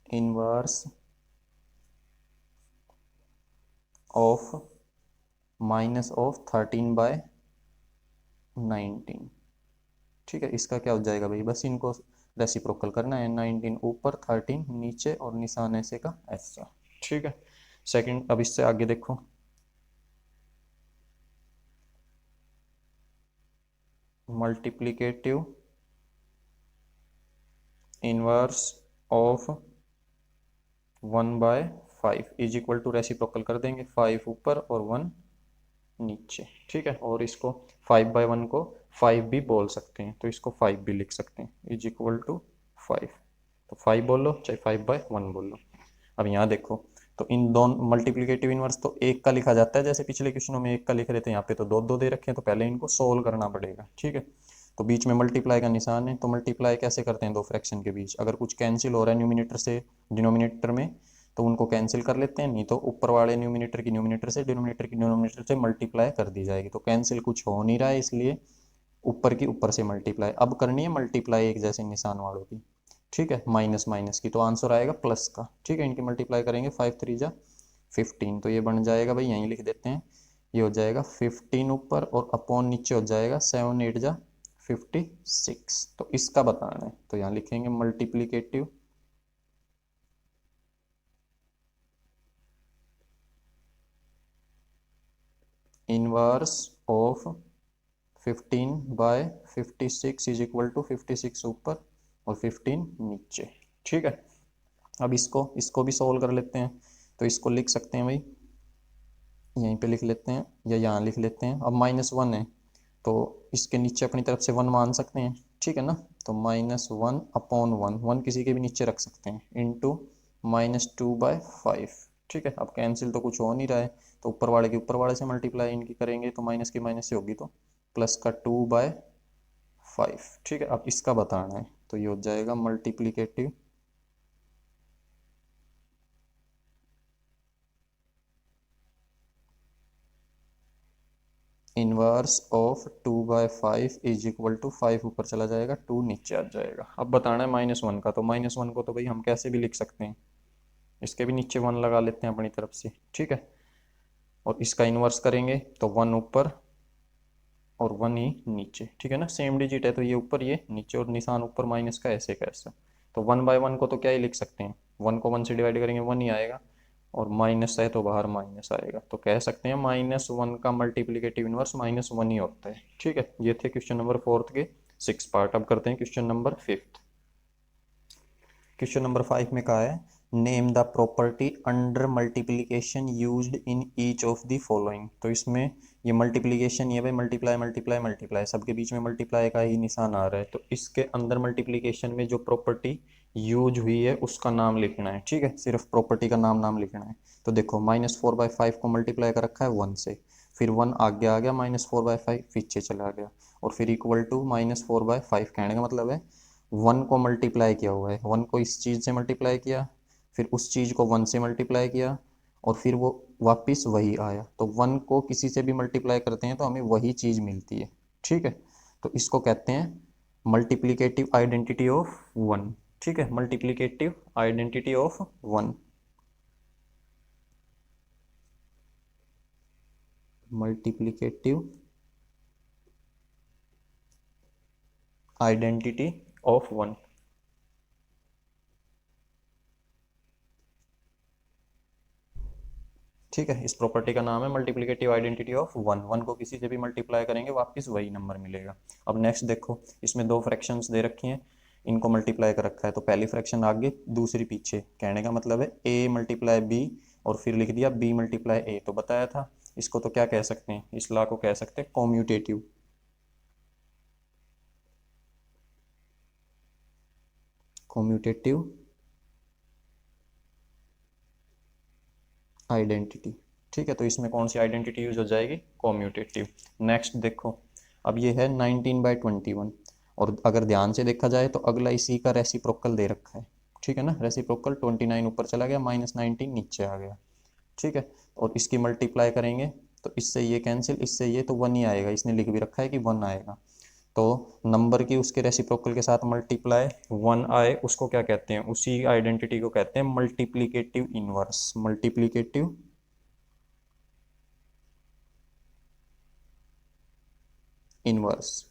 A: इनवर्स ऑफ -13/19। ठीक है, इसका क्या हो जाएगा भाई, बस इनको रेसिप्रोकल करना है, 19 ऊपर 13 नीचे, और निशान ऐसे का ऐसा। ठीक है, सेकंड, अब इससे आगे देखो, multiplicative inverse of 1/5 is equal to, reciprocal कर देंगे, 5 ऊपर और 1 नीचे। ठीक है, और इसको 5/1 को 5 भी बोल सकते हैं, तो इसको 5 भी लिख सकते हैं, इज इक्वल टू 5, तो 5 बोल लो चाहे 5/1 बोल लो। अब यहाँ देखो, तो इन दोनों मल्टीप्लिकेटिव इनवर्स तो एक का लिखा जाता है, जैसे पिछले क्वेश्चनों में एक का लिख रहे थे, यहाँ पे तो दो दो दे रखे हैं, तो पहले इनको सोल्व करना पड़ेगा। ठीक है, तो बीच में मल्टीप्लाई का निशान है, तो मल्टीप्लाई कैसे करते हैं दो फ्रैक्शन के बीच, अगर कुछ कैंसिल हो रहा है न्यूमिनेटर से डिनोमिनेटर में, तो उनको कैंसिल कर लेते हैं, नहीं तो ऊपर वाले न्यूमिनेटर की न्यूमिनेटर से, डिनोमिनेटर की डिनोमिनेटर से मल्टीप्लाई कर दी जाएगी। तो कैंसिल कुछ हो नहीं रहा है, इसलिए ऊपर की ऊपर से मल्टीप्लाई अब करनी है, मल्टीप्लाई एक जैसे निशान वालों की। ठीक है, माइनस माइनस की, तो आंसर आएगा प्लस का। ठीक है, इनकी मल्टीप्लाई करेंगे, 5 3 जा 15, तो ये बन जाएगा भाई, यहीं लिख देते हैं, ये हो जाएगा 15 ऊपर, और अपॉन नीचे हो जाएगा 7 8 जा 56, तो इसका बताना है, तो यहाँ लिखेंगे multiplicative inverse of 15/56 is equal to 56 ऊपर और 15 नीचे। ठीक है, अब इसको इसको भी सोल्व कर लेते हैं, तो इसको लिख सकते हैं भाई, यहीं पे लिख लेते हैं या यहाँ लिख लेते हैं। अब -1 है, तो इसके नीचे अपनी तरफ से 1 मान सकते हैं। ठीक है ना, तो -1/1, 1 किसी के भी नीचे रख सकते हैं, इंटू -2/5। ठीक है, अब कैंसिल तो कुछ हो नहीं रहा है, तो ऊपर वाले की ऊपर वाले से मल्टीप्लाई इनकी करेंगे तो माइनस की माइनस से होगी, तो प्लस का 2/5। ठीक है, अब इसका बताना है, तो ये हो जाएगा multiplicative inverse of 2/5 is equal to 5 ऊपर चला जाएगा, 2 नीचे आ जाएगा। अब बताना है -1 का, तो -1 को तो भाई हम कैसे भी लिख सकते हैं, इसके भी नीचे 1 लगा लेते हैं अपनी तरफ से। ठीक है, और इसका इन्वर्स करेंगे तो 1 ऊपर और 1 ही नीचे। ठीक है ना, सेम डिजिट है तो ये ऊपर ये नीचे, और निशान ऊपर माइनस का ऐसे कैसे। तो 1/1 को तो क्या ही लिख सकते हैं, 1 को 1 से डिवाइड करेंगे 1 ही आएगा, और माइनस है तो बाहर माइनस आएगा, तो कह सकते हैं -1 का मल्टीप्लिकेटिव इनवर्स -1 ही होता है। ठीक है, ये थे क्वेश्चन नंबर 4 के 6 पार्ट। अब करते हैं क्वेश्चन नंबर 5। क्वेश्चन नंबर 5 में कहा है name the property under multiplication used in each of the following. तो इसमें ये मल्टीप्लीकेशन, ये भाई मल्टीप्लाई मल्टीप्लाई मल्टीप्लाई, सबके बीच में मल्टीप्लाई का ही निशान आ रहा है, तो इसके अंदर मल्टीप्लीकेशन में जो प्रॉपर्टी यूज हुई है उसका नाम लिखना है। ठीक है, सिर्फ प्रॉपर्टी का नाम लिखना है। तो देखो -4/5 को मल्टीप्लाई कर रखा है 1 से, फिर 1 आगे आ गया, -4/5 पीछे चला गया, और फिर इक्वल टू -4/5। कहने का मतलब है 1 को मल्टीप्लाई किया हुआ है, 1 को इस चीज़ से मल्टीप्लाई किया, फिर उस चीज़ को 1 से मल्टीप्लाई किया, और फिर वो वापस वही आया। तो 1 को किसी से भी मल्टीप्लाई करते हैं तो हमें वही चीज़ मिलती है। ठीक है, तो इसको कहते हैं मल्टीप्लिकेटिव आइडेंटिटी ऑफ 1। ठीक है, multiplicative identity of 1, multiplicative identity of 1। ठीक है, इस प्रॉपर्टी का नाम है मल्टीप्लिकेटिव आइडेंटिटी ऑफ 1। 1 को किसी से भी मल्टीप्लाई करेंगे वापस वही नंबर मिलेगा। अब नेक्स्ट देखो, इसमें दो फ्रैक्शंस दे रखी हैं, इनको मल्टीप्लाई कर रखा है, तो पहली फ्रैक्शन आगे दूसरी पीछे। कहने का मतलब है a मल्टीप्लाई b, और फिर लिख दिया b मल्टीप्लाई a। तो बताया था इसको, तो क्या कह सकते हैं, इस लॉ को कह सकते हैं कॉम्यूटेटिव, कॉम्यूटेटिव आइडेंटिटी। ठीक है, तो इसमें कौन सी आइडेंटिटी यूज हो जाएगी, कॉम्यूटेटिव। नेक्स्ट देखो, अब ये है 19/21, और अगर ध्यान से देखा जाए तो अगला इसी का रेसिप्रोकल दे रखा है। ठीक है ना, रेसिप्रोकल 29 ऊपर चला गया, -19 नीचे आ गया। ठीक है, और इसकी मल्टीप्लाई करेंगे तो इससे ये कैंसिल, इससे ये, तो 1 ही आएगा, इसने लिख भी रखा है कि 1 आएगा। तो नंबर की उसके रेसिप्रोकल के साथ मल्टीप्लाई 1 आए, उसको क्या कहते हैं, उसी आइडेंटिटी को कहते हैं मल्टीप्लिकेटिव इनवर्स, मल्टीप्लिकेटिव इनवर्स।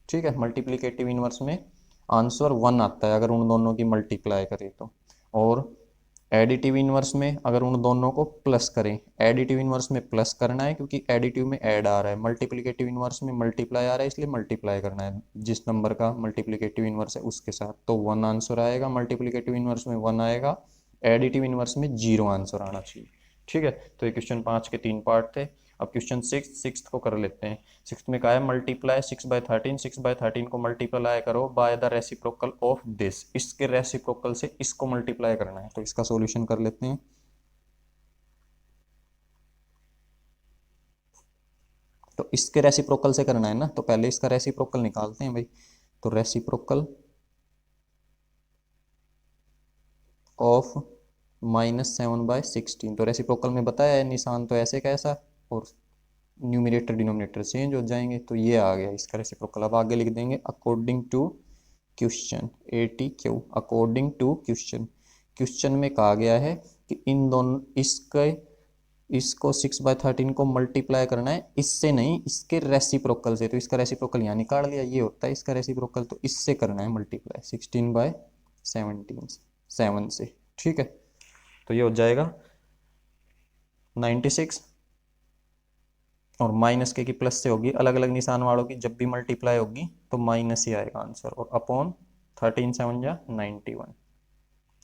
A: ठीक है, मल्टीप्लिकेटिव इनवर्स में आंसर 1 आता है अगर उन दोनों की मल्टीप्लाई करें तो, और एडिटिव इनवर्स में अगर उन दोनों को प्लस करें, एडिटिव इनवर्स में प्लस करना है क्योंकि एडिटिव में ऐड आ रहा है, मल्टीप्लिकेटिव इनवर्स में मल्टीप्लाई आ रहा है इसलिए मल्टीप्लाई करना है जिस नंबर का मल्टीप्लिकेटिव इनवर्स है उसके साथ। तो 1 आंसर आएगा, मल्टीप्लिकेटिव इनवर्स में 1 आएगा, एडिटिव इनवर्स में 0 आंसर आना चाहिए। ठीक है, तो ये क्वेश्चन 5 के 3 पार्ट थे। अब क्वेश्चन 6 को कर लेते हैं। 6 में कहा है मल्टीप्लाई 6/13, 6/13 को मल्टीप्लाई करो by the reciprocal of this, इसके रेसिप्रोकल से इसको मल्टीप्लाई करना है, तो इसका सॉल्यूशन कर लेते हैं। तो इसके रेसिप्रोकल से करना है ना, तो पहले इसका रेसिप्रोकल निकालते हैं भाई। तो रेसिप्रोकल ऑफ -7/16, तो रेसिप्रोकल में बताया है निशान तो ऐसे कैसा, और न्यूमिनेटर डिनोमिनेटर चेंज हो जाएंगे, तो ये आ गया इसका रेसिप्रोकल। अब आगे लिख देंगे according to question 80Q, according to question. Question में कहा गया है कि इन दोनों इसको 6/13 को मल्टीप्लाई करना है, इससे नहीं इसके रेसिप्रोकल से, तो इसका रेसिप्रोकल यहाँ निकाल लिया, ये होता है इसका रेसिप्रोकल, तो इससे करना है मल्टीप्लाई 16/17 7 से। ठीक है, तो ये हो जाएगा 96, और माइनस के की प्लस से होगी, अलग अलग निशान वालों की जब भी मल्टीप्लाई होगी तो माइनस ही आएगा आंसर, और अपॉन 13 7 जा 91,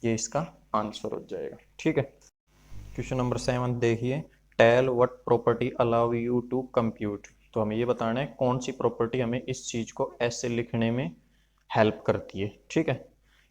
A: ये इसका आंसर हो जाएगा। ठीक है, क्वेश्चन नंबर 7 देखिए, tell what property allow you to compute. तो हमें ये बताना है कौन सी प्रॉपर्टी हमें इस चीज को ऐसे लिखने में हेल्प करती है। ठीक है,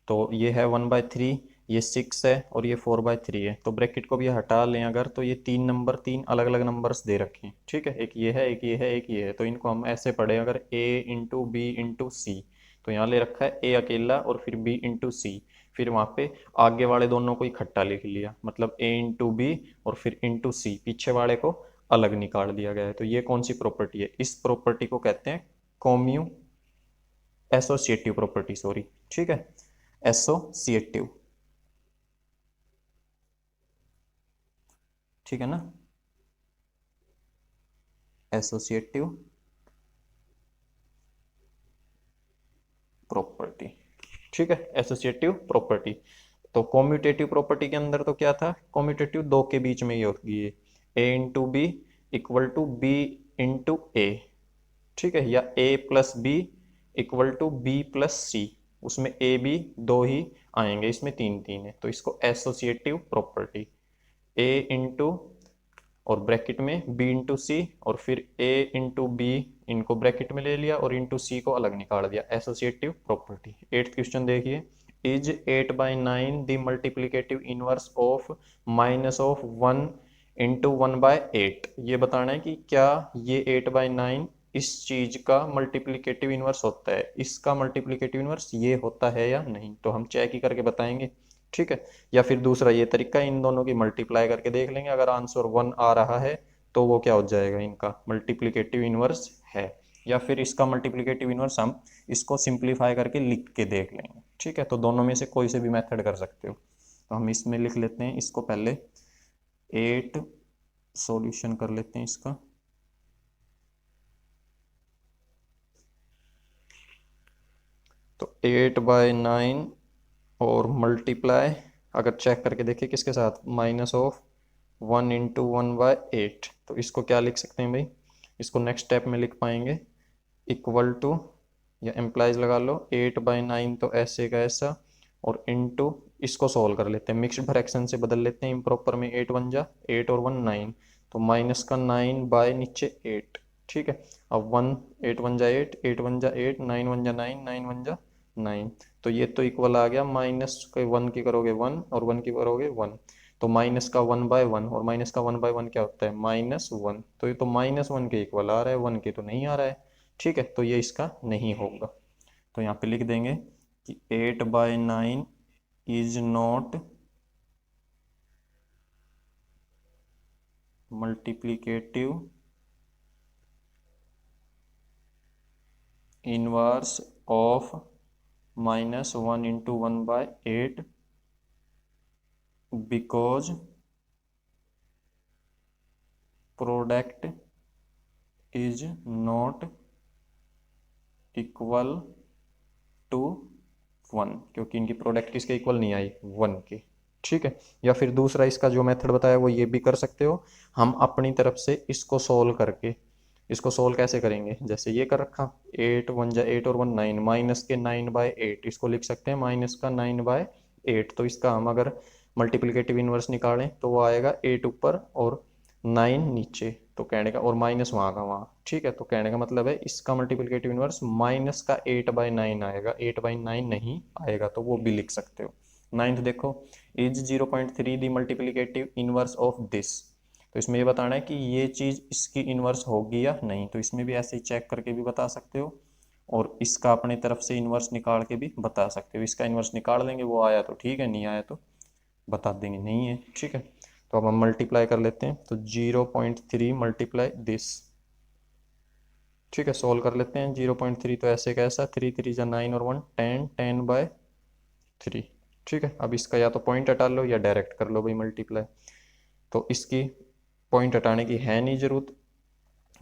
A: तो ये है 1/3, ये 6 है और ये 4/3 है। तो ब्रैकेट को भी हटा लें अगर, तो ये तीन नंबर, तीन अलग अलग नंबर्स दे रखे हैं, ठीक है। एक ये है, एक ये है, एक ये है। तो इनको हम ऐसे पढ़े अगर a इंटू बी इंटू सी, तो यहाँ ले रखा है a अकेला और फिर b इंटू सी, फिर वहाँ पे आगे वाले दोनों को इकट्ठा लिख लिया, मतलब a इंटू बी और फिर इंटू सी, पीछे वाले को अलग निकाल दिया गया है। तो ये कौन सी प्रॉपर्टी है? इस प्रॉपर्टी को कहते हैं कॉम्यू एसोसिएटिव प्रॉपर्टी, सॉरी, ठीक है, एसोसिएटिव, ठीक है ना, एसोसिएटिव प्रॉपर्टी, ठीक है, एसोसिएटिव प्रॉपर्टी। तो कॉम्यूटेटिव प्रॉपर्टी के अंदर तो क्या था, कॉम्यूटेटिव दो के बीच में ही होती है, A into B equal to B into A, ठीक है, या a plus B equal to B plus C, उसमें ए बी दो ही आएंगे, इसमें तीन तीन है, तो इसको एसोसिएटिव प्रॉपर्टी, a इंटू और ब्रैकेट में b इंटू सी और फिर a इंटू बी, इनको ब्रैकेट में ले लिया और इंटू सी को अलग निकाल दिया, एसोसिएटिव प्रॉपर्टी। 8th क्वेश्चन देखिए, is 8/9 the multiplicative inverse of minus of 1 into 1/8। ये बताना है कि क्या ये 8/9 इस चीज का मल्टीप्लिकेटिव इनवर्स होता है, इसका मल्टीप्लिकेटिव इनवर्स ये होता है या नहीं, तो हम चेक ही करके बताएंगे, ठीक है। या फिर दूसरा ये तरीका, इन दोनों की मल्टीप्लाई करके देख लेंगे, अगर आंसर 1 आ रहा है तो वो क्या हो जाएगा, इनका मल्टीप्लिकेटिव इनवर्स है। या फिर इसका मल्टीप्लिकेटिव इनवर्स हम इसको सिंप्लीफाई करके लिख के देख लेंगे, ठीक है। तो दोनों में से कोई से भी मेथड कर सकते हो। तो हम इसमें लिख लेते हैं इसको पहले 8, सॉल्यूशन कर लेते हैं इसका। तो 8/9 और मल्टीप्लाई अगर चेक करके देखिए किसके साथ, माइनस ऑफ 1 इंटू 1/8, तो इसको क्या लिख सकते हैं भाई, इसको नेक्स्ट स्टेप में लिख पाएंगे इक्वल टू, या एम्प्लाइज लगा लो, 8/9 तो ऐसे का ऐसा और इंटू, इसको सोल्व कर लेते हैं, मिक्स्ड फ्रैक्शन से बदल लेते हैं, इम्प्रॉपर में 8 1 जा 8 और 1 9, तो माइनस का 9 बाय नीचे 8, ठीक है। अब 1 8 1 जा 8 8 1 जा 8 9 1 जा 9 9 1 जा 9, तो ये तो इक्वल आ गया, माइनस के 1 की करोगे 1 और 1 की करोगे 1, तो माइनस का 1/1 और माइनस का 1/1 क्या होता है, -1, तो ये तो -1 के इक्वल आ रहा है, 1 के तो नहीं आ रहा है, ठीक है। तो ये इसका नहीं होगा, तो यहाँ पे लिख देंगे कि 8/9 is not multiplicative inverse of -1 into 1/8 because product is not equal to 1, क्योंकि इनकी प्रोडक्ट किसके इक्वल नहीं आई, 1 के, ठीक है। या फिर दूसरा इसका जो मेथड बताया वो ये भी कर सकते हो, हम अपनी तरफ से इसको सोल्व करके, इसको सोल्व कैसे करेंगे, जैसे ये कर रखा 8 1 जा 8 और 1 9, माइनस के 9/8, इसको लिख सकते हैं माइनस का 9/8, तो इसका हम अगर मल्टीप्लिकेटिव इनवर्स निकालें तो वो आएगा 8 ऊपर और 9 नीचे, तो कहने का, और माइनस वहाँ का वहाँ, ठीक है। तो कहने का मतलब है इसका मल्टीप्लिकेटिव इनवर्स माइनस का 8/9 आएगा, 8/9 नहीं आएगा, तो वो भी लिख सकते हो। 9th देखो, is 0.3 the multiplicative inverse of this, तो इसमें ये बताना है कि ये चीज़ इसकी इनवर्स होगी या नहीं, तो इसमें भी ऐसे ही चेक करके भी बता सकते हो और इसका अपने तरफ से इनवर्स निकाल के भी बता सकते हो। इसका इनवर्स निकाल लेंगे, वो आया तो ठीक है, नहीं आया तो बता देंगे नहीं है, ठीक है। तो अब हम मल्टीप्लाई कर लेते हैं, तो 0.3 मल्टीप्लाई दिस, ठीक है, सोल्व कर लेते हैं। 0.3 तो ऐसे कैसा, 3 3 जा 9 और 1 10 10/3, ठीक है। अब इसका या तो पॉइंट हटा लो या डायरेक्ट कर लो भाई मल्टीप्लाई, तो इसकी पॉइंट हटाने की है नहीं जरूरत,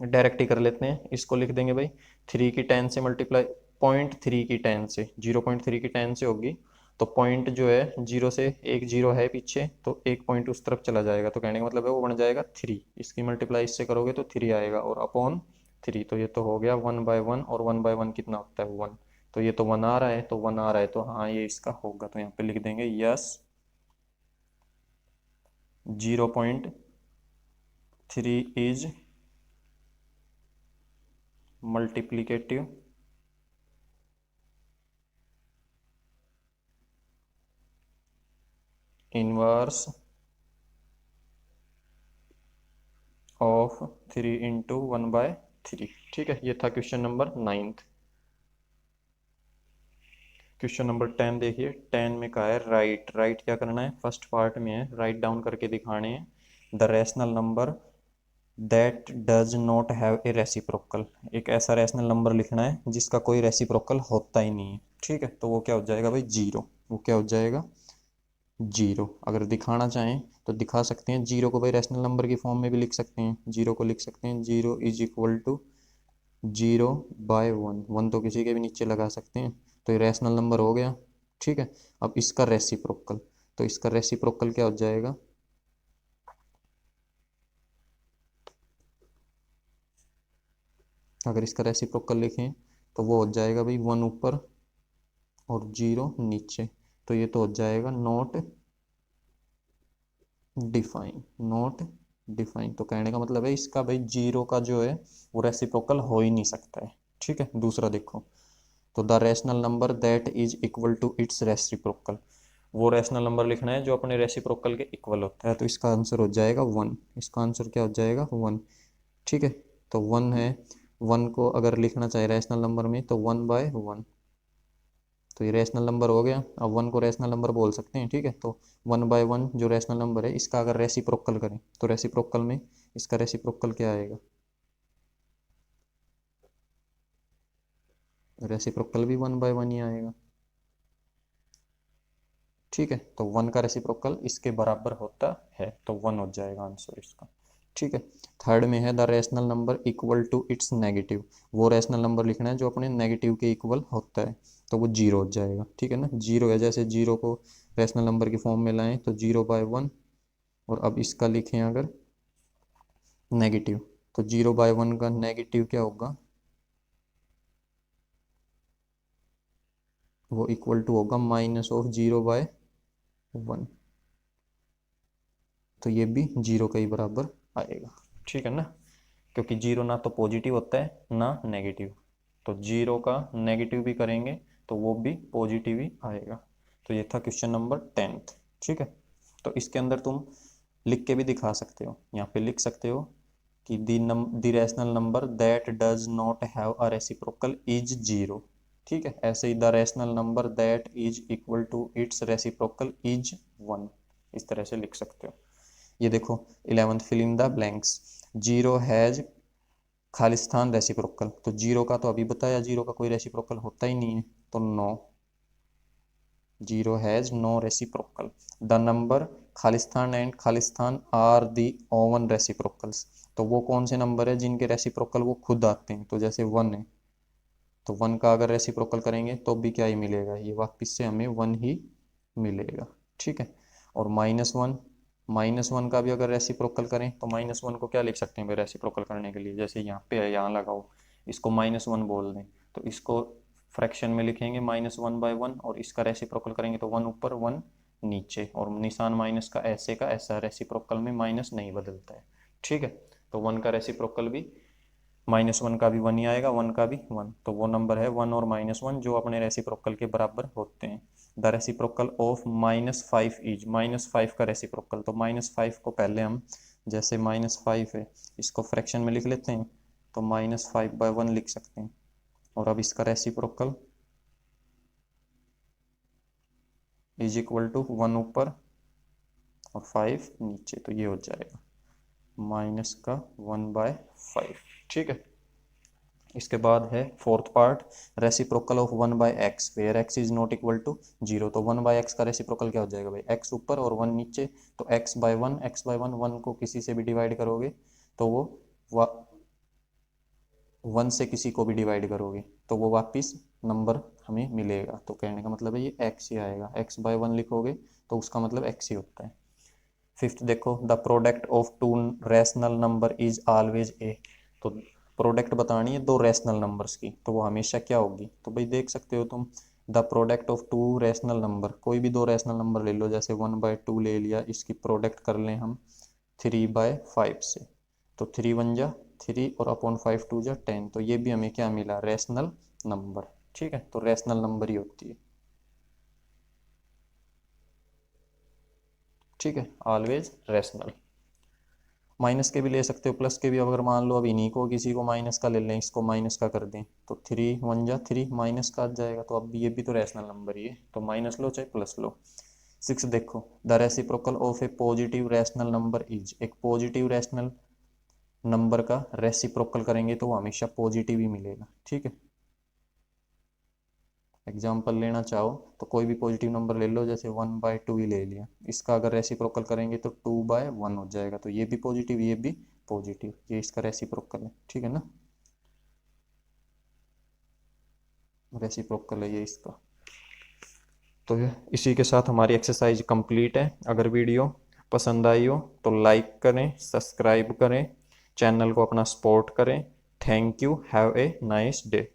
A: डायरेक्ट ही कर लेते हैं, इसको लिख देंगे भाई 3 की 10 से मल्टीप्लाई, 0.3 की 10 से, 0.3 की 10 से होगी, तो पॉइंट जो है जीरो से, एक जीरो है पीछे तो एक पॉइंट उस तरफ चला जाएगा, तो कहने का मतलब है वो बन जाएगा 3, इसकी मल्टीप्लाई इससे करोगे तो 3 आएगा और अपॉन 3, तो ये तो हो गया 1/1 और 1/1 कितना होता है 1, तो ये तो 1 आ रहा है, तो 1 आ रहा है तो हाँ ये इसका होगा, तो यहाँ पे लिख देंगे yes 0.3 is multiplicative inverse of 3 into 1/3। ठीक है, ये था क्वेश्चन नंबर 9। क्वेश्चन नंबर 10 देखिए। 10 में कहा है राइट। राइट क्या करना है, फर्स्ट पार्ट में है राइट डाउन करके दिखाने हैं the rational number that does not have a reciprocal. एक ऐसा रैशनल नंबर लिखना है जिसका कोई रेसिप्रोकल होता ही नहीं है। ठीक है, तो वो क्या हो जाएगा भाई, जीरो। वो क्या हो जाएगा, जीरो। अगर दिखाना चाहें तो दिखा सकते हैं जीरो को भाई रैशनल नंबर की फॉर्म में भी लिख सकते हैं। जीरो को लिख सकते हैं zero is equal to 0/1। One तो किसी के भी नीचे लगा सकते हैं, तो ये रैशनल नंबर हो गया। ठीक है, अब इसका रेसिप्रोकल, तो इसका रेसिप्रोकल क्या हो जाएगा, अगर इसका रेसिप्रोकल लिखें तो वो हो जाएगा भाई 1 ऊपर और 0 नीचे। तो ये तो हो जाएगा नॉट डिफाइन। नॉट डिफाइन तो कहने का मतलब है इसका भाई जीरो का जो है वो रेसिप्रोकल हो ही नहीं सकता है। ठीक है, दूसरा देखो, तो the rational number that is equal to its reciprocal. वो रैशनल नंबर लिखना है जो अपने रेसिप्रोकल के इक्वल होता है, तो इसका आंसर हो जाएगा 1। इसका आंसर क्या हो जाएगा, 1। ठीक है, तो 1 है। 1 को अगर लिखना चाहे रैशनल नंबर में तो 1/1। तो ये रैशनल नंबर हो गया। अब 1 को रैशनल नंबर बोल सकते हैं। ठीक है, तो 1/1 जो रैशनल नंबर है इसका अगर रेसिप्रोकल करें तो रेसिप्रोकल में इसका रेसिप्रोकल क्या आएगा, रेसिप्रोकल भी 1/1 ही आएगा। ठीक है, तो 1 का रेसिप्रोकल इसके बराबर होता है, तो 1 हो जाएगा आंसर इसका। ठीक है, थर्ड में है the rational number equal to its negative. वो रैशनल नंबर लिखना है जो अपने नेगेटिव के इक्वल होता है, तो वो जीरो हो जाएगा। ठीक है ना, जीरो है, जैसे जीरो को रैशनल नंबर की फॉर्म में लाएं तो 0/1। और अब इसका लिखें अगर नेगेटिव, तो 0/1 का नेगेटिव क्या होगा, वो इक्वल टू होगा माइनस ऑफ 0/1। तो ये भी जीरो के ही बराबर आएगा। ठीक है ना, क्योंकि जीरो ना तो पॉजिटिव होता है ना नेगेटिव, तो जीरो का नेगेटिव भी करेंगे तो वो भी पॉजिटिव ही आएगा। तो ये था क्वेश्चन नंबर 10। ठीक है, तो इसके अंदर तुम लिख के भी दिखा सकते हो, यहाँ पे लिख सकते हो कि the rational number that does not have a reciprocal is zero. ठीक है, ऐसे ही the rational number that is equal to its reciprocal is 1। इस तरह से लिख सकते हो। ये देखो 11th fill in the blanks. Zero has खालिस्तान रेसिप्रोकल, तो जीरो का तो अभी बताया जीरो का कोई रेसिप्रोकल होता ही नहीं है, तो no, zero has no reciprocal. The number खालिस्तान एंड खालिस्तान आर दी ओवन रेसिप्रोकल्स, तो वो कौन से नंबर है जिनके रेसिप्रोकल वो खुद आते हैं, तो जैसे 1 है, तो 1 का अगर रेसिप्रोकल करेंगे तो भी क्या ही मिलेगा, ये वापस से हमें 1 ही मिलेगा। ठीक है, और -1, -1 का भी अगर रेसिप्रोकल करें तो -1 को क्या लिख सकते हैं भाई रेसिप्रोकल करने के लिए, जैसे यहाँ पे है यहाँ लगाओ, इसको -1 बोल दें, तो इसको फ्रैक्शन में लिखेंगे -1/1 और इसका रेसिप्रोकल करेंगे तो 1 ऊपर 1 नीचे, और निशान माइनस का ऐसे का ऐसा, रेसिप्रोकल में माइनस नहीं बदलता है। ठीक है, तो 1 का रेसिप्रोकल भी -1 का भी 1 ही आएगा, 1 का भी 1, तो वो नंबर है 1 और -1 जो अपने रेसिप्रोकल के बराबर होते हैं। द रेसिप्रोकल ऑफ -5 इज, -5 का रेसिप्रोकल, तो -5 को पहले हम जैसे -5 है इसको फ्रैक्शन में लिख लेते हैं, तो -5/1 लिख सकते हैं। और अब इसका रेसिप्रोकल इज इक्वल टू 1 ऊपर और 5 नीचे, तो ये हो जाएगा माइनस का 1/5। ठीक है, इसके बाद है fourth part, reciprocal of 1/x where x is not equal to 0। तो 1/x का रेसिप्रोकल क्या हो जाएगा भाई, x ऊपर और 1 नीचे, तो x/1, x/1, 1 को किसी से भी डिवाइड करोगे तो वो 1 से किसी को भी डिवाइड करोगे तो वो वापिस नंबर हमें मिलेगा, तो कहने का मतलब है ये x ही आएगा। x/1 लिखोगे तो उसका मतलब x ही होता है। फिफ्थ देखो, the product of to rational number is always a. तो प्रोडक्ट बतानी है दो रैशनल नंबर्स की, तो वो हमेशा क्या होगी, तो भाई देख सकते हो तुम, the product of to rational number, कोई भी दो रैशनल नंबर ले लो, जैसे 1/2 ले लिया, इसकी प्रोडक्ट कर लें हम 3/5 से, तो 3 1 जा 3 और अपॉन 5 2 जा 10, तो ये भी हमें क्या मिला, रैशनल नंबर। ठीक है, तो रैशनल नंबर ही होती है। ठीक है, ऑलवेज रैशनल। माइनस के भी ले सकते हो, प्लस के भी। अगर मान लो अब इन्हीं को किसी को माइनस का ले लें, इसको माइनस का कर दें, तो 3 × 1 = 3 माइनस का आ जाएगा। तो अब ये भी तो रैशनल नंबर ही है, तो माइनस लो चाहे प्लस लो। 6 देखो, the reciprocal of A positive rational number is. एक पॉजिटिव रैशनल नंबर का रेसिप्रोकल करेंगे तो वो हमेशा पॉजिटिव ही मिलेगा, ठीक है। एग्जाम्पल लेना चाहो तो कोई भी पॉजिटिव नंबर ले लो, जैसे 1/2 ही ले लिया, इसका अगर रेसिप्रोकल करेंगे तो 2/1 हो जाएगा। तो ये भी पॉजिटिव, ये भी पॉजिटिव, ये इसका रेसिप्रोकल है, ठीक है ना। रेसिप्रोकल है ये इसका। तो इसी के साथ हमारी एक्सरसाइज कंप्लीट है। अगर वीडियो पसंद आई हो तो लाइक करें, सब्सक्राइब करें, चैनल को अपना सपोर्ट करें। Thank you, have a nice day.